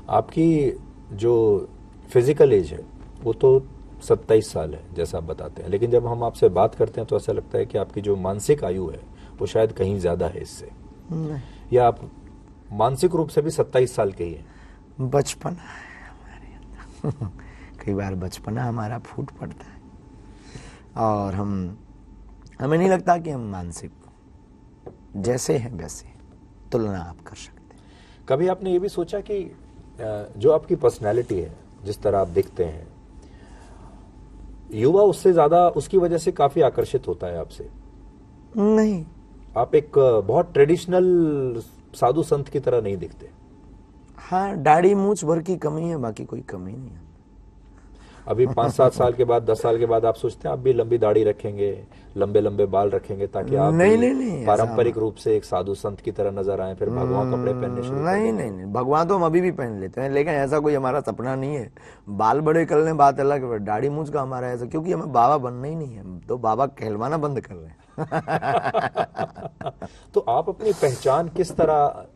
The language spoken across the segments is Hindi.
आपकी जो फिजिकल एज है वो तो 27 साल है जैसा आप बताते हैं, लेकिन जब हम आपसे बात करते हैं तो ऐसा लगता है कि आपकी जो मानसिक आयु है वो शायद कहीं ज्यादा है इससे, या आप मानसिक रूप से भी 27 साल के ही हैं? बचपना है हमारे अंदर कई बार बचपना हमारा फूट पड़ता है और हमें नहीं लगता कि हम मानसिक जैसे हैं वैसे तुलना आप कर सकते हैं। कभी आपने ये भी सोचा कि जो आपकी पर्सनैलिटी है, जिस तरह आप दिखते हैं, युवा उससे ज्यादा उसकी वजह से काफी आकर्षित होता है आपसे? नहीं, आप एक बहुत ट्रेडिशनल साधु संत की तरह नहीं दिखते। हाँ, दाढ़ी मूछ भर की कमी है, बाकी कोई कमी नहीं है। अभी 5-7 साल के बाद, 10 साल के बाद आप सोचते हैं आप भी लंबी दाढ़ी रखेंगे, लंबे लंबे बाल रखेंगे, ताकि आप नहीं, पारंपरिक रूप से एक साधु संत की तरह नजर आए, फिर भगवा कपड़े पहनने शुरू कर दें? नहीं, भगवान तो हम अभी भी पहन लेते हैं, लेकिन ऐसा कोई हमारा सपना नहीं है। बाल बड़े कर लें बात अलग है, दाढ़ी मूछ का हमारा ऐसा, क्योंकि हमें बाबा बनना ही नहीं है, हम तो बाबा कहलवाना बंद कर रहे हैं। तो आप अपनी पहचान किस तरह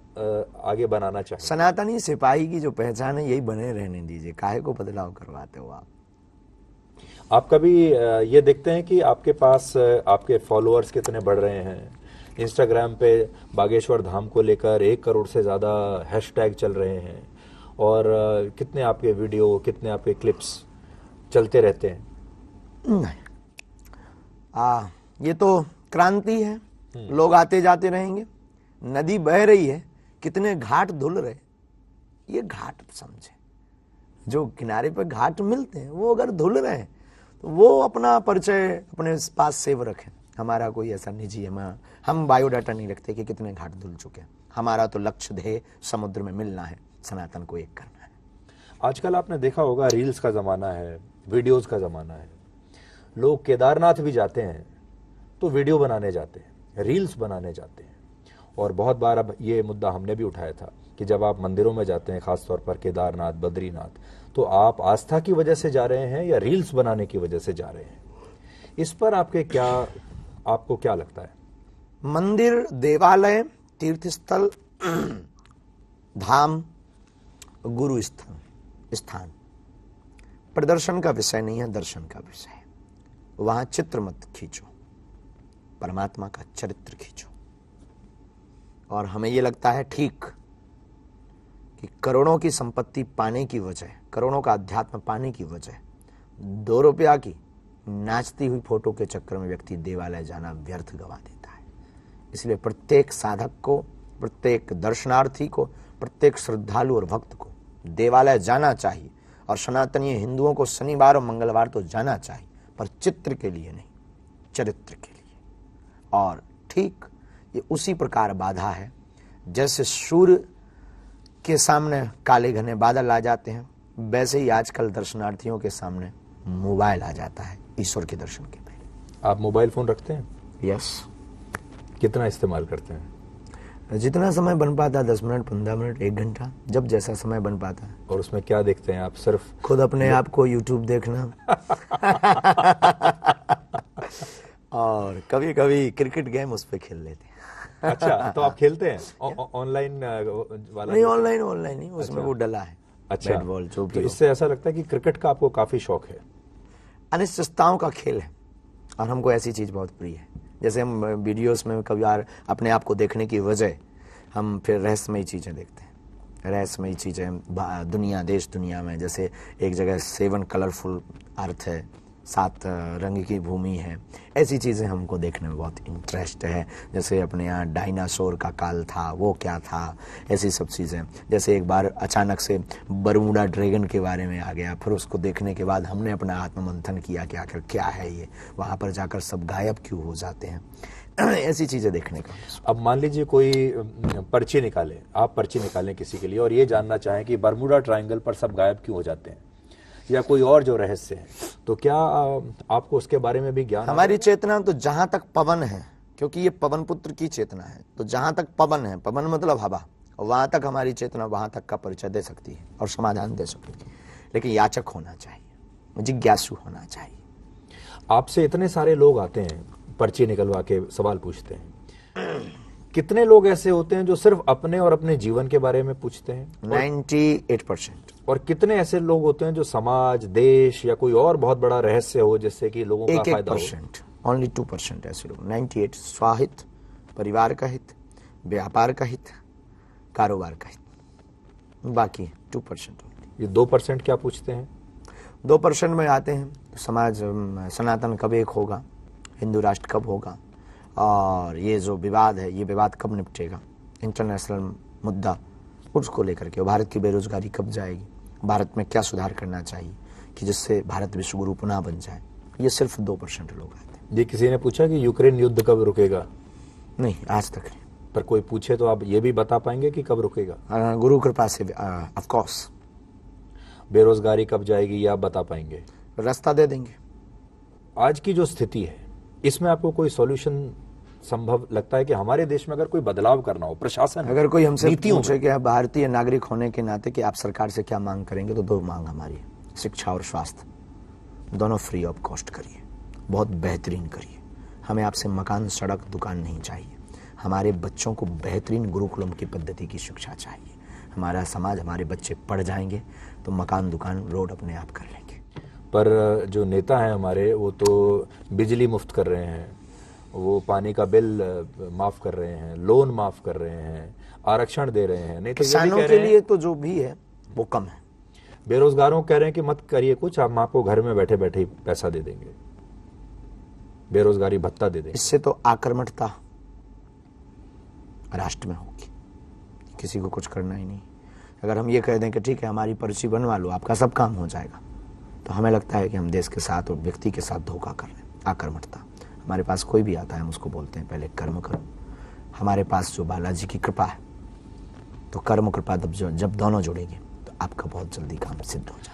आगे बनाना चाहिए? सनातनी सिपाही की जो पहचान है यही बने रहने दीजिए, काहे को बदलाव करवाते हो आप कभी ये देखते हैं कि आपके पास आपके फॉलोअर्स कितने बढ़ रहे हैं? इंस्टाग्राम पे बागेश्वर धाम को लेकर 1 करोड़ से ज्यादा हैशटैग चल रहे हैं, और कितने आपके वीडियो, कितने आपके क्लिप्स चलते रहते हैं? नहीं, ये तो क्रांति है, लोग आते जाते रहेंगे, नदी बह रही है, कितने घाट धुल रहे, ये घाट समझे, जो किनारे पर घाट मिलते हैं वो अगर धुल रहे हैं तो वो अपना परिचय अपने पास सेव रखें। हमारा कोई ऐसा निजी है, हम बायोडाटा नहीं रखते कि कितने घाट धुल चुके हैं। हमारा तो लक्ष्य ध्येय समुद्र में मिलना है, सनातन को एक करना है। आजकल आपने देखा होगा रील्स का जमाना है, वीडियोस का जमाना है। लोग केदारनाथ भी जाते हैं तो वीडियो बनाने जाते हैं, रील्स बनाने जाते हैं। और बहुत बार अब ये मुद्दा हमने भी उठाया था कि जब आप मंदिरों में जाते हैं, खासतौर पर केदारनाथ, बद्रीनाथ, तो आप आस्था की वजह से जा रहे हैं या रील्स बनाने की वजह से जा रहे हैं? इस पर आपको क्या लगता है? मंदिर, देवालय, तीर्थस्थल, धाम, गुरु स्थान प्रदर्शन का विषय नहीं है, दर्शन का विषय है। वहां चित्र मत खींचो, परमात्मा का चरित्र खींचो। और हमें यह लगता है ठीक कि करोड़ों की संपत्ति पाने की वजह, करोड़ों का अध्यात्म पाने की वजह 2 रुपया की नाचती हुई फोटो के चक्कर में व्यक्ति देवालय जाना व्यर्थ गवा देता है। इसलिए प्रत्येक साधक को, प्रत्येक दर्शनार्थी को, प्रत्येक श्रद्धालु और भक्त को देवालय जाना चाहिए। और सनातनी हिंदुओं को शनिवार और मंगलवार तो जाना चाहिए, पर चित्र के लिए नहीं, चरित्र के लिए। और ठीक ये उसी प्रकार बाधा है जैसे सूर्य के सामने काले घने बादल आ जाते हैं, वैसे ही आजकल दर्शनार्थियों के सामने मोबाइल आ जाता है ईश्वर के दर्शन के पहले। आप मोबाइल फोन रखते हैं? यस। कितना इस्तेमाल करते हैं? जितना समय बन पाता है, 10 मिनट, 15 मिनट, 1 घंटा, जब जैसा समय बन पाता है। और उसमें क्या देखते हैं आप? सिर्फ खुद अपने आप को यूट्यूब देखना और कभी कभी क्रिकेट गेम उस पर खेल लेते हैं। अच्छा, तो आप खेलते हैं ऑनलाइन वाला? नहीं, ऑनलाइन नहीं, उसमें वो डला है। अच्छा, बैट बॉल जो तो इससे ऐसा लगता है कि क्रिकेट का आपको काफी शौक है। अनिश्चितताओं का खेल है और हमको ऐसी चीज बहुत प्रिय है। जैसे हम वीडियोस में कभी यार अपने आप को देखने की वजह हम फिर रहस्यमयी चीजें देखते हैं, रहस्यमयी चीजें दुनिया, देश दुनिया में। जैसे एक जगह 7 कलरफुल अर्थ है, 7 रंग की भूमि है, ऐसी चीज़ें हमको देखने में बहुत इंटरेस्ट है। जैसे अपने यहाँ डायनासोर का काल था, वो क्या था, ऐसी सब चीज़ें। जैसे एक बार अचानक से बरमूडा ड्रैगन के बारे में आ गया, फिर उसको देखने के बाद हमने अपना आत्ममंथन किया कि आखिर क्या है ये, वहाँ पर जाकर सब गायब क्यों हो जाते हैं, ऐसी चीज़ें देखने का। अब मान लीजिए कोई पर्ची निकाले, आप पर्ची निकालें किसी के लिए और ये जानना चाहें कि बरमूडा ट्रायंगल पर सब गायब क्यों हो जाते हैं, या कोई और जो रहस्य है, तो क्या आपको उसके बारे में भी ज्ञान? हमारी चेतना तो जहां तक पवन है, क्योंकि ये पवन पुत्र की चेतना है, तो जहां तक पवन है, पवन मतलब हवा, वहां तक हमारी चेतना वहां तक का परिचय दे सकती है और समाधान दे सकती है। लेकिन याचक होना चाहिए, जिज्ञासु होना चाहिए। आपसे इतने सारे लोग आते हैं, पर्ची निकलवा के सवाल पूछते हैं, कितने लोग ऐसे होते हैं जो सिर्फ अपने और अपने जीवन के बारे में पूछते हैं? 98%। और कितने ऐसे लोग होते हैं जो समाज, देश या कोई और बहुत बड़ा रहस्य हो जिससे कि लोगों का फायदा हो? 1% ओनली 2% ऐसे लोग। 98 स्वाहित, परिवार का हित, व्यापार का हित, कारोबार का हित, बाकी 2%। ये 2% क्या पूछते हैं? 2% में आते हैं समाज सनातन कब एक होगा, हिंदू राष्ट्र कब होगा, और ये जो विवाद है ये विवाद कब निपटेगा, इंटरनेशनल मुद्दा उसको लेकर के, भारत की बेरोजगारी कब जाएगी, भारत में क्या सुधार करना चाहिए कि जिससे भारत विश्वगुरु पुनः बन जाए। ये सिर्फ 2% लोग आते हैं। ये किसी ने पूछा कि यूक्रेन युद्ध कब रुकेगा? नहीं, आज तक नहीं। पर कोई पूछे तो आप ये भी बता पाएंगे कि कब रुकेगा? गुरु कृपा से ऑफ कोर्स। बेरोजगारी कब जाएगी ये आप बता पाएंगे? रास्ता दे देंगे। आज की जो स्थिति है इसमें आपको कोई सॉल्यूशन संभव लगता है कि हमारे देश में अगर कोई बदलाव करना हो, प्रशासन, अगर कोई हमसे नीतियों में? पूछे कि आप भारतीय नागरिक होने के नाते कि आप सरकार से क्या मांग करेंगे, तो 2 मांग हमारी है, शिक्षा और स्वास्थ्य दोनों फ्री ऑफ कॉस्ट करिए, बहुत बेहतरीन करिए। हमें आपसे मकान, सड़क, दुकान नहीं चाहिए। हमारे बच्चों को बेहतरीन गुरुकुलम की पद्धति की शिक्षा चाहिए। हमारा समाज, हमारे बच्चे पढ़ जाएंगे तो मकान, दुकान, रोड अपने आप कर लेंगे। पर जो नेता हैं हमारे वो तो बिजली मुफ्त कर रहे हैं, वो पानी का बिल माफ कर रहे हैं, लोन माफ कर रहे हैं, आरक्षण दे रहे हैं। नहीं तो ये भी किसानों कह के रहे हैं, लिए तो जो भी है वो कम है। बेरोजगारों कह रहे हैं कि मत करिए कुछ, हम आपको घर में बैठे बैठे ही पैसा दे देंगे, बेरोजगारी भत्ता दे देंगे। इससे तो आक्रामकता राष्ट्र में होगी, किसी को कुछ करना ही नहीं। अगर हम ये कह दें कि ठीक है हमारी पर्ची बनवा लो, आपका सब काम हो जाएगा, तो हमें लगता है कि हम देश के साथ और व्यक्ति के साथ धोखा कर रहे हैं। आक्रामकता, हमारे पास कोई भी आता है हम उसको बोलते हैं पहले कर्म करो। हमारे पास जो बालाजी की कृपा है, तो कर्म कृपा जब दोनों जुड़ेंगे तो आपका बहुत जल्दी काम सिद्ध हो जाएगा।